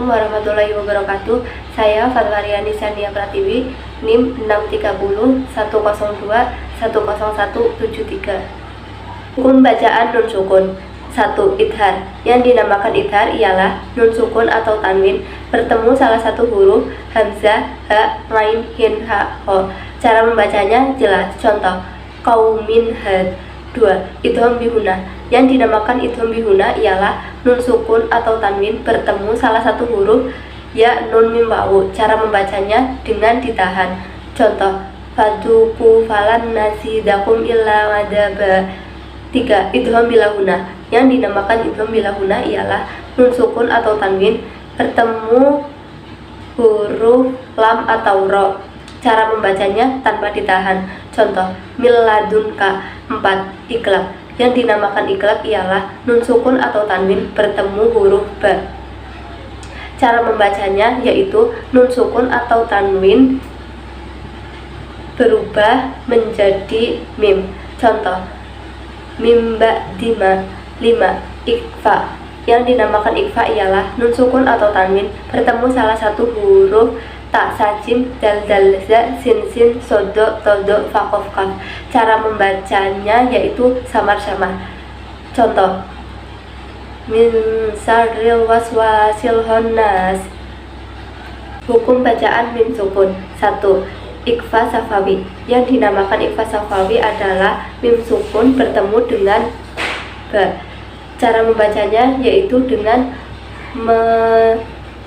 Assalamualaikum warahmatullahi wabarakatuh. Saya Fatwariani Sania Pratiwi, NIM 630 102 10173. Hukum bacaan nun sukun. 1. Idhar. Yang dinamakan idhar ialah nun sukun atau tanwin bertemu salah satu huruf hamzah, ha, ghain, hin, ha, ho. Cara membacanya jelas. Contoh, qaumin had. 2. Idgham bihuna. Yang dinamakan idgham bihuna ialah nun sukun atau tanwin bertemu salah satu huruf ya, nun, mim, wawu. Cara membacanya dengan ditahan. Contoh, faduku falan nazidakum illa wadaba. 3. Idgham bilahuna. Yang dinamakan idgham bilahuna ialah nun sukun atau tanwin bertemu huruf lam atau ro. Cara membacanya tanpa ditahan. Contoh, miladunka. 4. Iklab. Yang dinamakan iklab ialah nun sukun atau tanwin bertemu huruf ba. Cara membacanya yaitu nun sukun atau tanwin berubah menjadi mim. Contoh, mimba dima. 5. Ikfa. Yang dinamakan ikfa ialah nun sukun atau tanwin bertemu salah satu huruf ta, sajim, dal, za, sin, sodo, todo, fa, qaf, kaf. Cara membacanya yaitu samar-samar. Contoh, min syarril waswasil khannas. Hukum bacaan mim sukun. 1. Ikhfa safawi. Yang dinamakan ikhfa safawi adalah mim sukun bertemu dengan ba. Cara membacanya yaitu dengan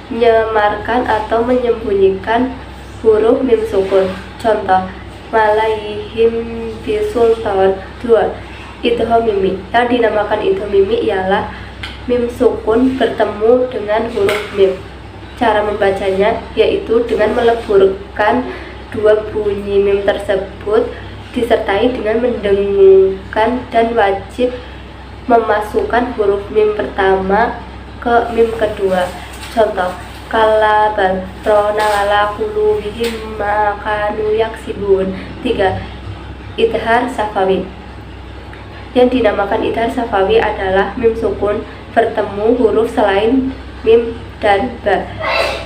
menyemarkan atau menyembunyikan huruf mim sukun. Contoh, malaihim bisultan. 2. Idgham mimi. Yang dinamakan idgham mimi ialah mim sukun bertemu dengan huruf mim. Cara membacanya yaitu dengan meleburkan dua bunyi mim tersebut disertai dengan mendengungkan dan wajib memasukkan huruf mim pertama ke mim kedua. Contoh, kala bal rona ala qulubihim ma kanu yaksibun. 3. Idhar safawi. Yang dinamakan idhar safawi adalah mim sukun bertemu huruf selain mim dan ba.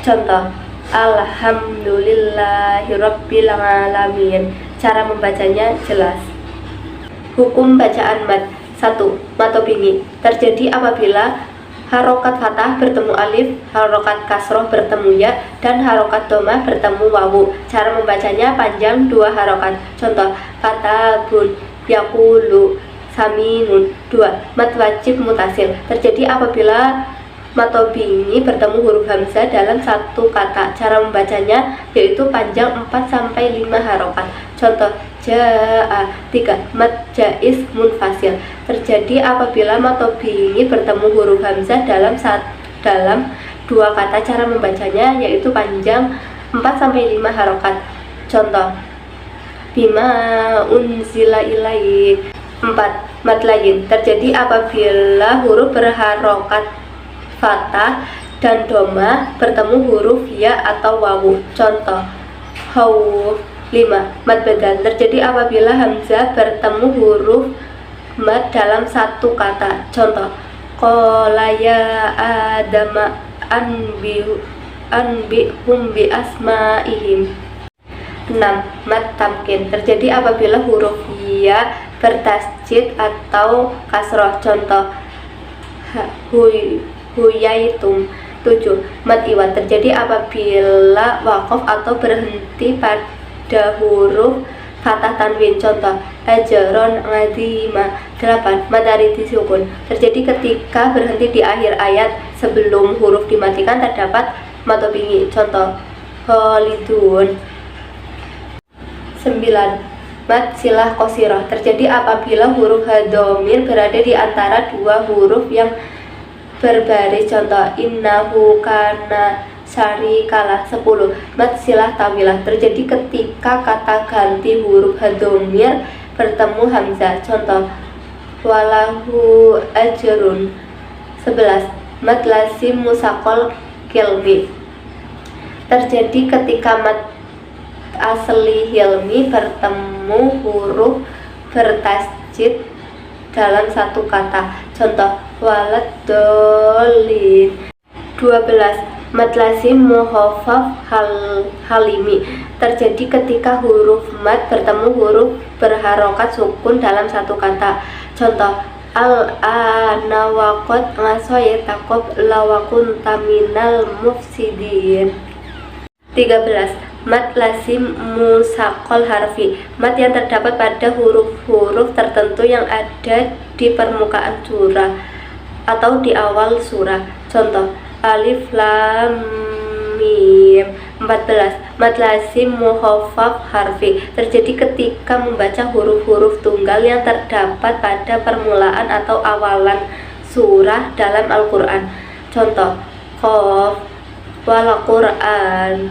Contoh, alhamdulillahirabbil alamin. Cara membacanya jelas. Hukum bacaan mad. 1. Matobingi. Terjadi apabila harokat fathah bertemu alif, harokat kasroh bertemu ya, dan harokat domah bertemu wawu. Cara membacanya panjang 2 harokat. Contoh, katabun, yakulu, saminun. 2. Mad wajib mutasil. Terjadi apabila matobingi bertemu huruf hamzah dalam satu kata. Cara membacanya yaitu panjang 4-5 harokat. Contoh, jaa. 3. Mad jaiz munfasil. Terjadi apabila matobingi bertemu huruf hamzah dalam dua kata. Cara membacanya yaitu panjang 4-5 harokat. Contoh, bima unzila ilaik. 4. Mad layin. Terjadi apabila huruf berharokat fathah dan domah bertemu huruf ya atau wawu. Contoh, hau. 5. Mad badal. Terjadi apabila hamzah bertemu huruf mad dalam satu kata. Contoh, qala ya adama anbihum bi asmaihim. 6. Mad tamkin. Terjadi apabila huruf ya bertasjid atau kasroh. Contoh, huyaitum. 7. Mad iwad. Terjadi apabila waqaf atau berhenti pada huruf fathah tanwin. Contoh, ajron ngadima. 8. Mad aridi sukun. Terjadi ketika berhenti di akhir ayat sebelum huruf dimatikan terdapat matobingi. Contoh, khalidun. 9. Mad silah qasiroh. Terjadi apabila huruf hadhamir berada di antara dua huruf yang berbaris. Contoh, innahu kana syarikalah. 10. Mad silah tawilah. Terjadi ketika kata ganti huruf hadhamir bertemu hamzah. Contoh, walahu ajrun. 11. Mad lazim musaqal kilmi. Terjadi ketika mad asli hilmi bertemu huruf bertasjid dalam satu kata. Contoh, walad dolin. 12. Mad lazim muhoffaf halimi terjadi ketika huruf mad bertemu huruf berharokat sukun dalam satu kata. Contoh, al-ana waqad ngasoyetakob lawakun taminal mufsidin. 13. Mad lazim musaqal harfi, mad yang terdapat pada huruf-huruf tertentu yang ada di permukaan surah atau di awal surah. Contoh, alif lam mim. 14. Mad lazim muhoffaf harfi terjadi ketika membaca huruf-huruf tunggal yang terdapat pada permulaan atau awalan surah dalam Al-Quran. Contoh, qaf, wal Quran,